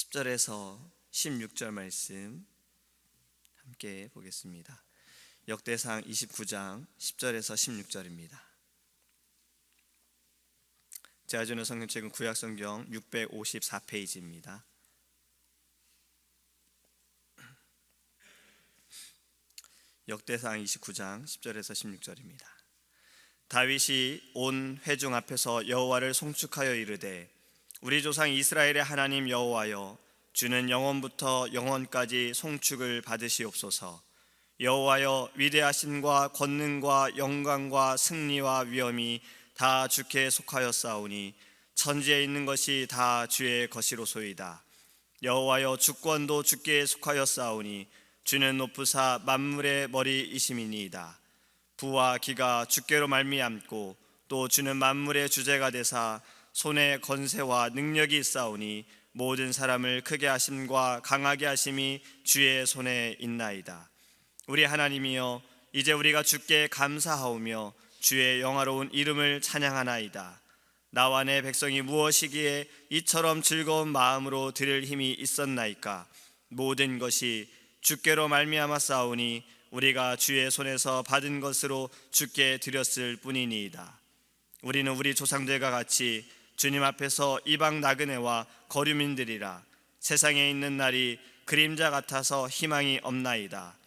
10절에서 16절 말씀 함께 보겠습니다. 역대상 29장 10절에서 16절입니다. 제가 주는 성경책은 구약성경 654페이지입니다. 역대상 29장 10절에서 16절입니다. 다윗이 온 회중 앞에서 여호와를 송축하여 이르되 우리 조상 이스라엘의 하나님 여호와여, 주는 영원부터 영원까지 송축을 받으시옵소서. 여호와여, 위대하심과 권능과 영광과 승리와 위엄이 다 주께 속하였사오니 천지에 있는 것이 다 주의 것이로소이다. 여호와여, 주권도 주께 속하였사오니 주는 높으사 만물의 머리이심이니이다. 부와 기가 주께로 말미암고 또 주는 만물의 주제가 되사 손에 건세와 능력이 있사오니 모든 사람을 크게 하심과 강하게 하심이 주의 손에 있나이다. 우리 하나님이여, 이제 우리가 주께 감사하오며 주의 영화로운 이름을 찬양하나이다. 나와 내 백성이 무엇이기에 이처럼 즐거운 마음으로 드릴 힘이 있었나이까? 모든 것이 주께로 말미암았사오니 우리가 주의 손에서 받은 것으로 주께 드렸을 뿐이니이다. 우리는 우리 조상들과 같이 주님 앞에서 이방 나그네와 거류민들이라. 세상에 있는 날이 그림자 같아서 희망이 없나이다.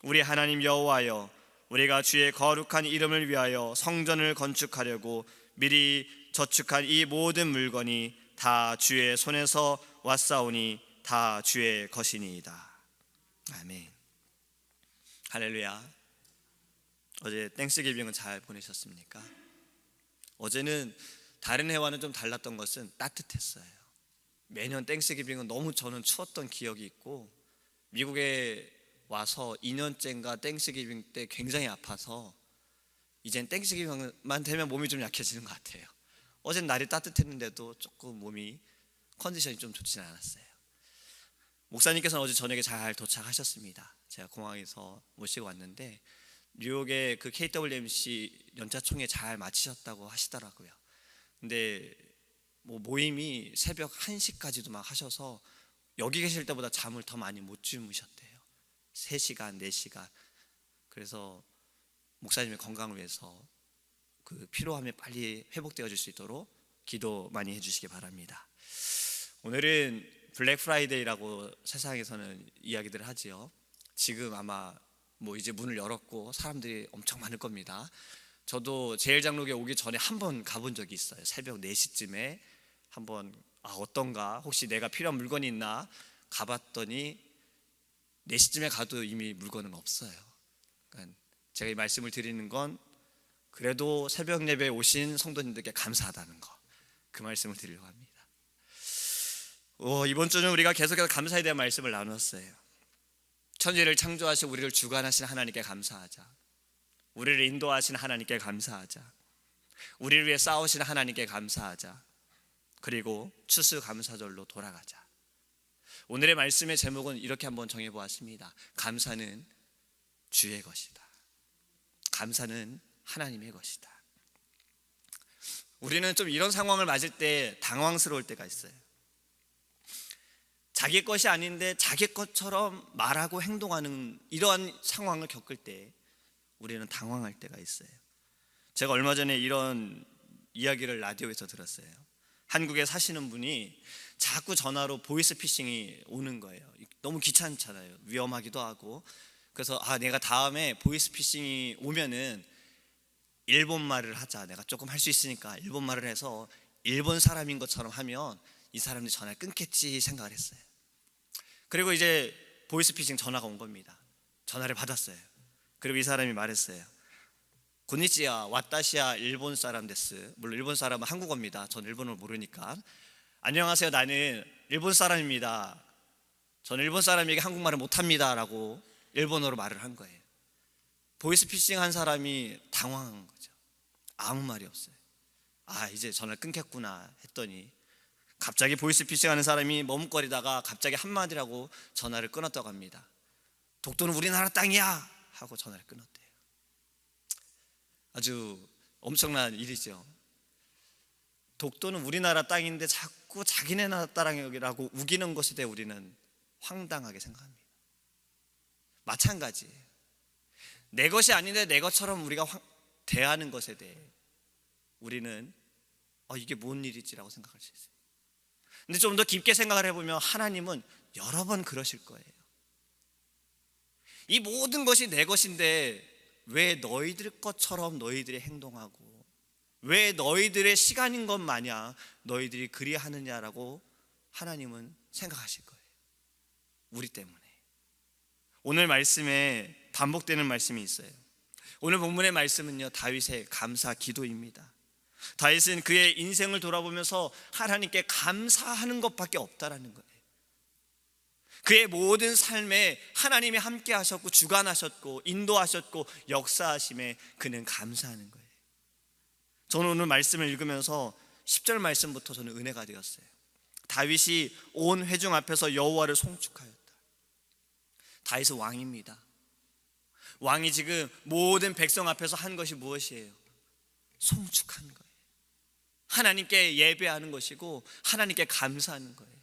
우리 하나님 여호와여, 우리가 주의 거룩한 이름을 위하여 성전을 건축하려고 미리 저축한 이 모든 물건이 다 주의 손에서 왔사오니 다 주의 것이니이다. 아멘. 할렐루야. 어제 땡스기빙은 잘 보내셨습니까? 어제는 다른 해와는 좀 달랐던 것은 따뜻했어요. 매년 땡스기빙은 너무 저는 추웠던 기억이 있고, 미국에 와서 2년째인가 땡스기빙 때 굉장히 아파서 이젠 땡스기빙만 되면 몸이 좀 약해지는 것 같아요. 어젠 날이 따뜻했는데도 조금 몸이 컨디션이 좀 좋지는 않았어요. 목사님께서는 어제 저녁에 잘 도착하셨습니다. 제가 공항에서 모시고 왔는데 뉴욕의 그 KWMC 연차총회 잘 마치셨다고 하시더라고요. 근데 모임이 새벽 1시까지도 막 하셔서 여기 계실 때보다 잠을 더 많이 못 주무셨대요. 3시간, 4시간. 그래서 목사님의 건강을 위해서 그 피로함이 빨리 회복되어질 수 있도록 기도 많이 해주시기 바랍니다. 오늘은 블랙 프라이데이라고 세상에서는 이야기들을 하지요. 지금 아마 이제 문을 열었고 사람들이 엄청 많을 겁니다. 저도 제일장로교에 오기 전에 한번 가본 적이 있어요. 새벽 4시쯤에 한번 어떤가, 혹시 내가 필요한 물건이 있나 가봤더니 4시쯤에 가도 이미 물건은 없어요. 그러니까 제가 이 말씀을 드리는 건 그래도 새벽 예배에 오신 성도님들께 감사하다는 거, 그 말씀을 드리려고 합니다. 이번 주는 우리가 계속해서 감사에 대한 말씀을 나눴어요. 천지를 창조하시고 우리를 주관하신 하나님께 감사하자. 우리를 인도하신 하나님께 감사하자. 우리를 위해 싸우신 하나님께 감사하자. 그리고 추수감사절로 돌아가자. 오늘의 말씀의 제목은 이렇게 한번 정해보았습니다. 감사는 주의 것이다. 감사는 하나님의 것이다. 우리는 좀 이런 상황을 맞을 때 당황스러울 때가 있어요. 자기 것이 아닌데 자기 것처럼 말하고 행동하는 이러한 상황을 겪을 때 우리는 당황할 때가 있어요. 제가 얼마 전에 이런 이야기를 라디오에서 들었어요. 한국에 사시는 분이 자꾸 전화로 보이스피싱이 오는 거예요. 너무 귀찮잖아요. 위험하기도 하고. 그래서 내가 다음에 보이스피싱이 오면은 일본말을 하자. 내가 조금 할 수 있으니까 일본말을 해서 일본 사람인 것처럼 하면 이 사람들이 전화를 끊겠지 생각을 했어요. 그리고 이제 보이스피싱 전화가 온 겁니다. 전화를 받았어요. 그리고 이 사람이 말했어요. 고니치야 와타시야 일본 사람 데스. 물론 일본 사람은 한국어입니다. 전 일본어를 모르니까. 안녕하세요, 나는 일본 사람입니다. 저는 일본 사람에게 한국말을 못합니다 라고 일본어로 말을 한 거예요. 보이스피싱 한 사람이 당황한 거죠. 아무 말이 없어요. 이제 전화를 끊겠구나 했더니 갑자기 보이스피싱 하는 사람이 머뭇거리다가 갑자기 한마디라고 전화를 끊었다고 합니다. 독도는 우리나라 땅이야 하고 전화를 끊었대요. 아주 엄청난 일이죠. 독도는 우리나라 땅인데 자꾸 자꾸 자기네 딸이라고 우기는 것에 대해 우리는 황당하게 생각합니다. 마찬가지예요. 내 것이 아닌데 내 것처럼 우리가 대하는 것에 대해 우리는 이게 뭔 일이지라고 생각할 수 있어요. 근데 좀 더 깊게 생각을 해보면 하나님은 여러 번 그러실 거예요. 이 모든 것이 내 것인데 왜 너희들 것처럼 너희들이 행동하고 왜 너희들의 시간인 것 마냥 너희들이 그리하느냐라고 하나님은 생각하실 거예요. 우리 때문에. 오늘 말씀에 반복되는 말씀이 있어요. 오늘 본문의 말씀은요, 다윗의 감사 기도입니다. 다윗은 그의 인생을 돌아보면서 하나님께 감사하는 것밖에 없다라는 거예요. 그의 모든 삶에 하나님이 함께 하셨고 주관하셨고 인도하셨고 역사하심에 그는 감사하는 거예요. 저는 오늘 말씀을 읽으면서 10절 말씀부터 저는 은혜가 되었어요. 다윗이 온 회중 앞에서 여호와를 송축하였다. 다윗은 왕입니다. 왕이 지금 모든 백성 앞에서 한 것이 무엇이에요? 송축한 거예요. 하나님께 예배하는 것이고 하나님께 감사하는 거예요.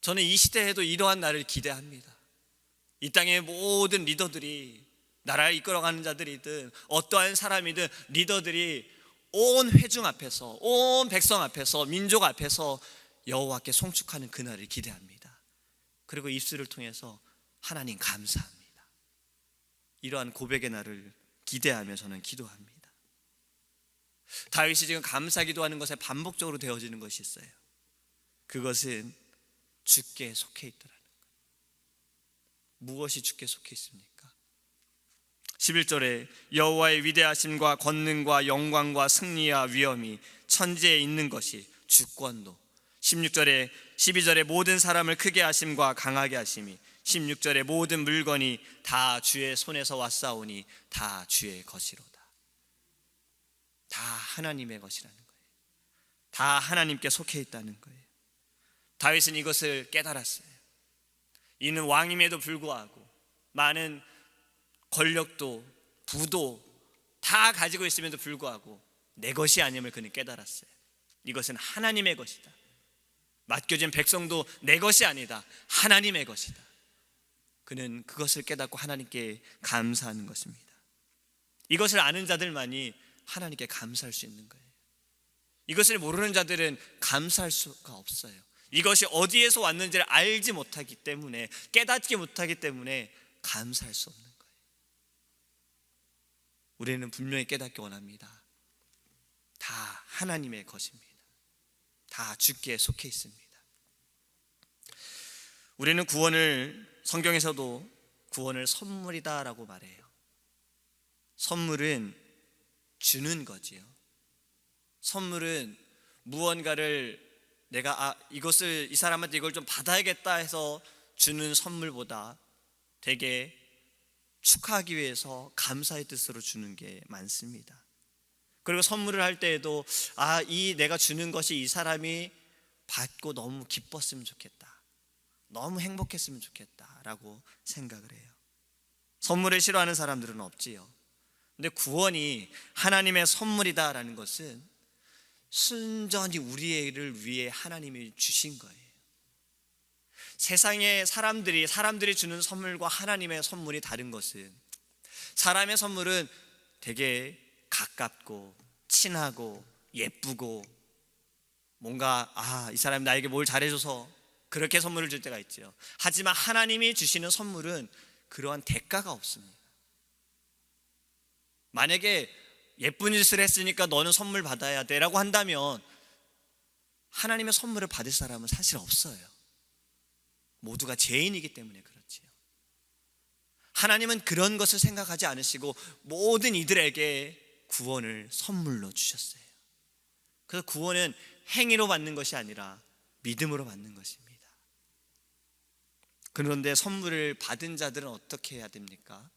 저는 이 시대에도 이러한 날을 기대합니다. 이 땅의 모든 리더들이, 나라를 이끌어가는 자들이든 어떠한 사람이든 리더들이 온 회중 앞에서, 온 백성 앞에서, 민족 앞에서 여호와께 송축하는 그날을 기대합니다. 그리고 입술을 통해서 하나님 감사합니다. 이러한 고백의 날을 기대하며 저는 기도합니다. 다윗이 지금 감사 기도하는 것에 반복적으로 되어지는 것이 있어요. 그것은 주께 속해 있더라는 거예요. 무엇이 주께 속해 있습니까? 11절에 여호와의 위대하심과 권능과 영광과 승리와 위엄이 천지에 있는 것이 주권도, 16절에 12절에 모든 사람을 크게 하심과 강하게 하심이, 16절에 모든 물건이 다 주의 손에서 왔사오니 다 주의 것이로다. 다 하나님의 것이라는 거예요. 다 하나님께 속해 있다는 거예요. 다윗은 이것을 깨달았어요. 이는 왕임에도 불구하고 많은 권력도 부도 다 가지고 있음에도 불구하고 내 것이 아님을 그는 깨달았어요. 이것은 하나님의 것이다. 맡겨진 백성도 내 것이 아니다. 하나님의 것이다. 그는 그것을 깨닫고 하나님께 감사하는 것입니다. 이것을 아는 자들만이 하나님께 감사할 수 있는 거예요. 이것을 모르는 자들은 감사할 수가 없어요. 이것이 어디에서 왔는지를 알지 못하기 때문에, 깨닫지 못하기 때문에 감사할 수 없는 거예요. 우리는 분명히 깨닫기 원합니다. 다 하나님의 것입니다. 다 주께 속해 있습니다. 우리는 성경에서도 구원을 선물이다라고 말해요. 선물은 주는 거지요. 선물은 무언가를 내가 이것을 이 사람한테 이걸 좀 받아야겠다 해서 주는 선물보다 되게 축하하기 위해서 감사의 뜻으로 주는 게 많습니다. 그리고 선물을 할 때에도 내가 주는 것이 이 사람이 받고 너무 기뻤으면 좋겠다, 너무 행복했으면 좋겠다라고 생각을 해요. 선물을 싫어하는 사람들은 없지요. 근데 구원이 하나님의 선물이다라는 것은 순전히 우리를 위해 하나님이 주신 거예요. 세상의 사람들이 주는 선물과 하나님의 선물이 다른 것은, 사람의 선물은 되게 가깝고 친하고 예쁘고 뭔가 이 사람이 나에게 뭘 잘해줘서 그렇게 선물을 줄 때가 있죠. 하지만 하나님이 주시는 선물은 그러한 대가가 없습니다. 만약에 예쁜 짓을 했으니까 너는 선물 받아야 돼 라고 한다면 하나님의 선물을 받을 사람은 사실 없어요. 모두가 죄인이기 때문에 그렇지요. 하나님은 그런 것을 생각하지 않으시고 모든 이들에게 구원을 선물로 주셨어요. 그래서 구원은 행위로 받는 것이 아니라 믿음으로 받는 것입니다. 그런데 선물을 받은 자들은 어떻게 해야 됩니까?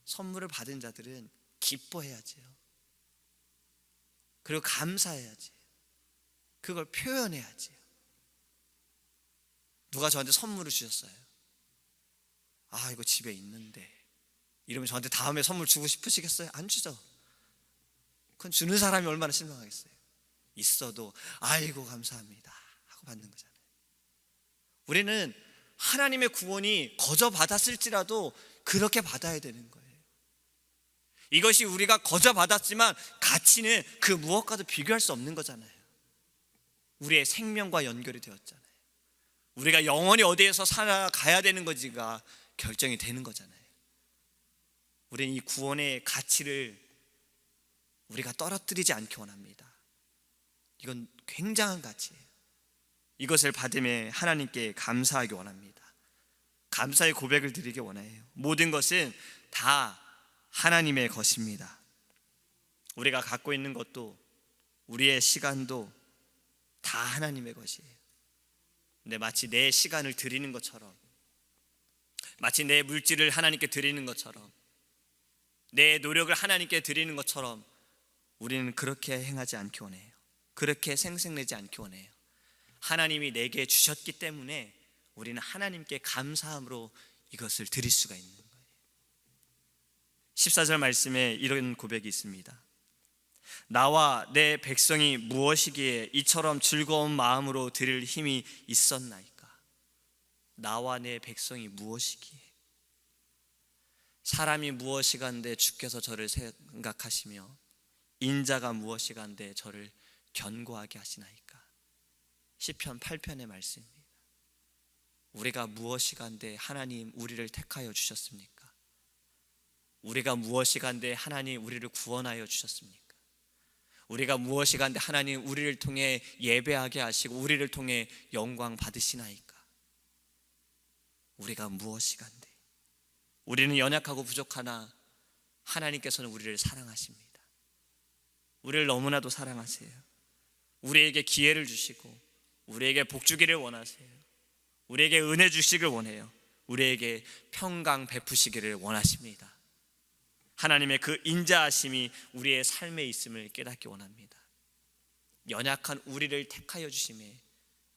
선물을 받은 자들은 기뻐해야지요. 그리고 감사해야지. 그걸 표현해야지요. 누가 저한테 선물을 주셨어요. 이거 집에 있는데, 이러면 저한테 다음에 선물 주고 싶으시겠어요? 안 주죠. 그건 주는 사람이 얼마나 실망하겠어요. 있어도 아이고 감사합니다 하고 받는 거잖아요. 우리는 하나님의 구원이 거저 받았을지라도 그렇게 받아야 되는 거예요. 이것이 우리가 거저 받았지만 가치는 그 무엇과도 비교할 수 없는 거잖아요. 우리의 생명과 연결이 되었잖아요. 우리가 영원히 어디에서 살아가야 되는 건지가 결정이 되는 거잖아요. 우리는 이 구원의 가치를 우리가 떨어뜨리지 않기 원합니다. 이건 굉장한 가치예요. 이것을 받음에 하나님께 감사하기 원합니다. 감사의 고백을 드리기 원해요. 모든 것은 다 하나님의 것입니다. 우리가 갖고 있는 것도 우리의 시간도 다 하나님의 것이에요. 근데 마치 내 시간을 드리는 것처럼, 마치 내 물질을 하나님께 드리는 것처럼, 내 노력을 하나님께 드리는 것처럼 우리는 그렇게 행하지 않기 원해요. 그렇게 생색내지 않기 원해요. 하나님이 내게 주셨기 때문에 우리는 하나님께 감사함으로 이것을 드릴 수가 있는 거예요. 14절 말씀에 이런 고백이 있습니다. 나와 내 백성이 무엇이기에 이처럼 즐거운 마음으로 드릴 힘이 있었나이까. 나와 내 백성이 무엇이기에. 사람이 무엇이간데 주께서 저를 생각하시며 인자가 무엇이간데 저를 견고하게 하시나이까. 시편 8편의 말씀입니다. 우리가 무엇이간데 하나님 우리를 택하여 주셨습니까? 우리가 무엇이간데 하나님 우리를 구원하여 주셨습니까? 우리가 무엇이간데 하나님 우리를 통해 예배하게 하시고 우리를 통해 영광 받으시나이까? 우리가 무엇이간데. 우리는 연약하고 부족하나 하나님께서는 우리를 사랑하십니다. 우리를 너무나도 사랑하세요. 우리에게 기회를 주시고 우리에게 복 주기를 원하세요. 우리에게 은혜 주시길 원해요. 우리에게 평강 베푸시기를 원하십니다. 하나님의 그 인자하심이 우리의 삶에 있음을 깨닫기 원합니다. 연약한 우리를 택하여 주심에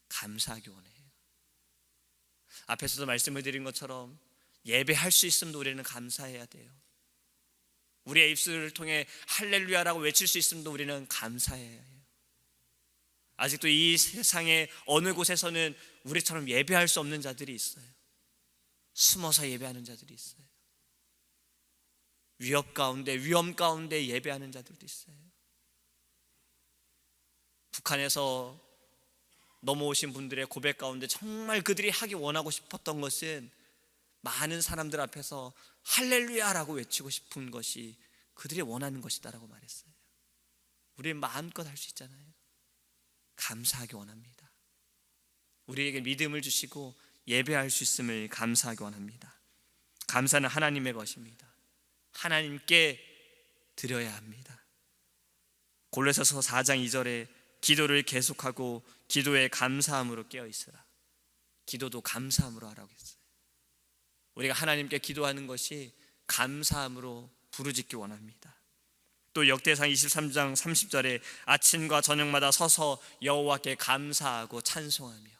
감사하기 원해요. 앞에서도 말씀을 드린 것처럼 예배할 수 있음도 우리는 감사해야 돼요. 우리의 입술을 통해 할렐루야라고 외칠 수 있음도 우리는 감사해야 해요. 아직도 이 세상의 어느 곳에서는 우리처럼 예배할 수 없는 자들이 있어요. 숨어서 예배하는 자들이 있어요. 위협 가운데, 위험 가운데 예배하는 자들도 있어요. 북한에서 넘어오신 분들의 고백 가운데 정말 그들이 하기 원하고 싶었던 것은 많은 사람들 앞에서 할렐루야라고 외치고 싶은 것이 그들이 원하는 것이다라고 말했어요. 우리는 마음껏 할 수 있잖아요. 감사하기 원합니다. 우리에게 믿음을 주시고 예배할 수 있음을 감사하기 원합니다. 감사는 하나님의 것입니다. 하나님께 드려야 합니다. 골로새서 4장 2절에 기도를 계속하고 기도에 감사함으로 깨어있으라. 기도도 감사함으로 하라고 했어요. 우리가 하나님께 기도하는 것이 감사함으로 부르짖기 원합니다. 또 역대상 23장 30절에 아침과 저녁마다 서서 여호와께 감사하고 찬송하며.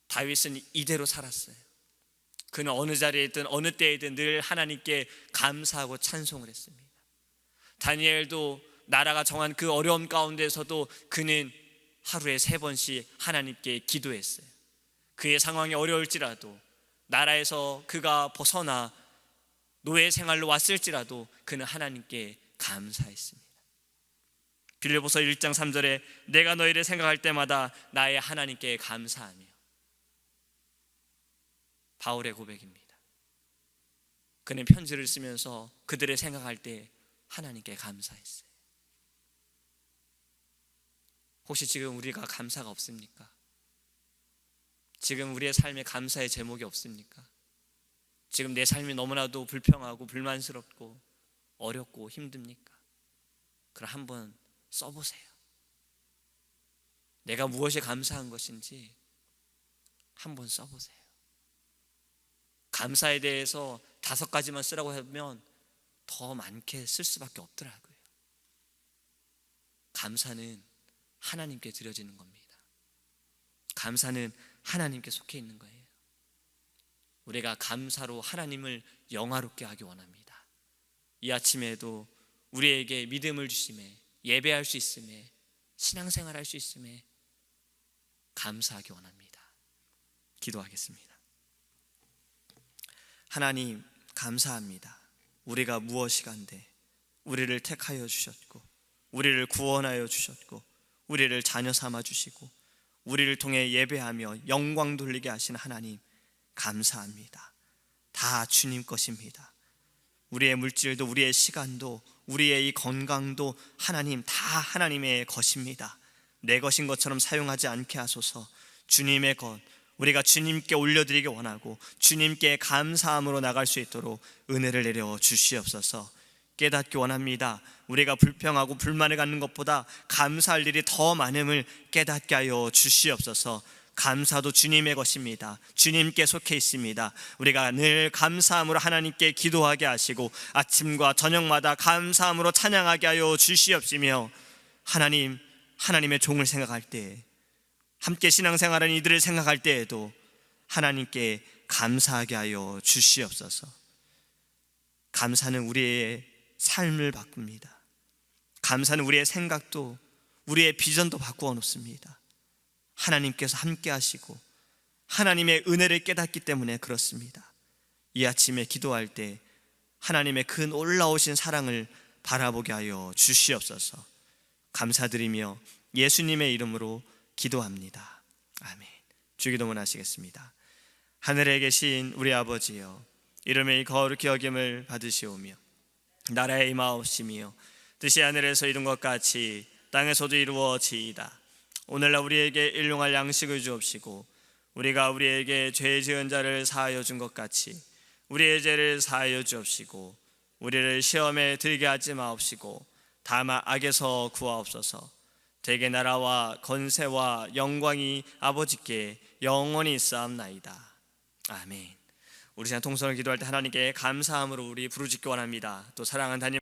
다윗은 이대로 살았어요. 그는 어느 자리에 있든 어느 때이든 늘 하나님께 감사하고 찬송을 했습니다. 다니엘도 나라가 정한 그 어려움 가운데서도 그는 하루에 3번씩 하나님께 기도했어요. 그의 상황이 어려울지라도, 나라에서 그가 벗어나 노예 생활로 왔을지라도 그는 하나님께 감사했습니다. 빌립보서 1장 3절에 내가 너희를 생각할 때마다 나의 하나님께 감사하며. 바울의 고백입니다. 그는 편지를 쓰면서 그들을 생각할 때 하나님께 감사했어요. 혹시 지금 우리가 감사가 없습니까? 지금 우리의 삶에 감사의 제목이 없습니까? 지금 내 삶이 너무나도 불평하고 불만스럽고 어렵고 힘듭니까? 그럼 한번 써보세요. 내가 무엇이 감사한 것인지 한번 써보세요. 감사에 대해서 5가지만 쓰라고 하면 더 많게 쓸 수밖에 없더라고요. 감사는 하나님께 드려지는 겁니다. 감사는 하나님께 속해 있는 거예요. 우리가 감사로 하나님을 영화롭게 하기 원합니다. 이 아침에도 우리에게 믿음을 주심에, 예배할 수 있음에 신앙생활 할 수 있음에 감사하기 원합니다. 기도하겠습니다. 하나님 감사합니다. 우리가 무엇이간데 우리를 택하여 주셨고 우리를 구원하여 주셨고 우리를 자녀 삼아 주시고 우리를 통해 예배하며 영광 돌리게 하신 하나님 감사합니다. 다 주님 것입니다. 우리의 물질도 우리의 시간도 우리의 이 건강도 하나님 다 하나님의 것입니다. 내 것인 것처럼 사용하지 않게 하소서. 주님의 것 우리가 주님께 올려드리기 원하고 주님께 감사함으로 나갈 수 있도록 은혜를 내려 주시옵소서. 깨닫기 원합니다. 우리가 불평하고 불만을 갖는 것보다 감사할 일이 더 많음을 깨닫게 하여 주시옵소서. 감사도 주님의 것입니다. 주님께 속해 있습니다. 우리가 늘 감사함으로 하나님께 기도하게 하시고 아침과 저녁마다 감사함으로 찬양하게 하여 주시옵시며 하나님의 종을 생각할 때 함께 신앙생활하는 이들을 생각할 때에도 하나님께 감사하게 하여 주시옵소서. 감사는 우리의 삶을 바꿉니다. 감사는 우리의 생각도 우리의 비전도 바꾸어 놓습니다. 하나님께서 함께 하시고 하나님의 은혜를 깨닫기 때문에 그렇습니다. 이 아침에 기도할 때 하나님의 그 놀라우신 사랑을 바라보게 하여 주시옵소서. 감사드리며 예수님의 이름으로 기도합니다. 아멘. 주기도문 하시겠습니다. 하늘에 계신 우리 아버지여, 이름의 거룩히 여김을 받으시오며 나라의 임하옵시며 뜻이 하늘에서 이룬 것 같이 땅에서도 이루어지이다. 오늘날 우리에게 일용할 양식을 주옵시고 우리가 우리에게 죄 지은 자를 사하여 준 것 같이 우리의 죄를 사하여 주옵시고 우리를 시험에 들게 하지 마옵시고 다만 악에서 구하옵소서. 대개 나라와 건세와 영광이 아버지께 영원히 있사옵나이다. 아멘. 우리 시간 통성을 기도할 때 하나님께 감사함으로 우리 부르짖기 원합니다. 또 사랑하는 담임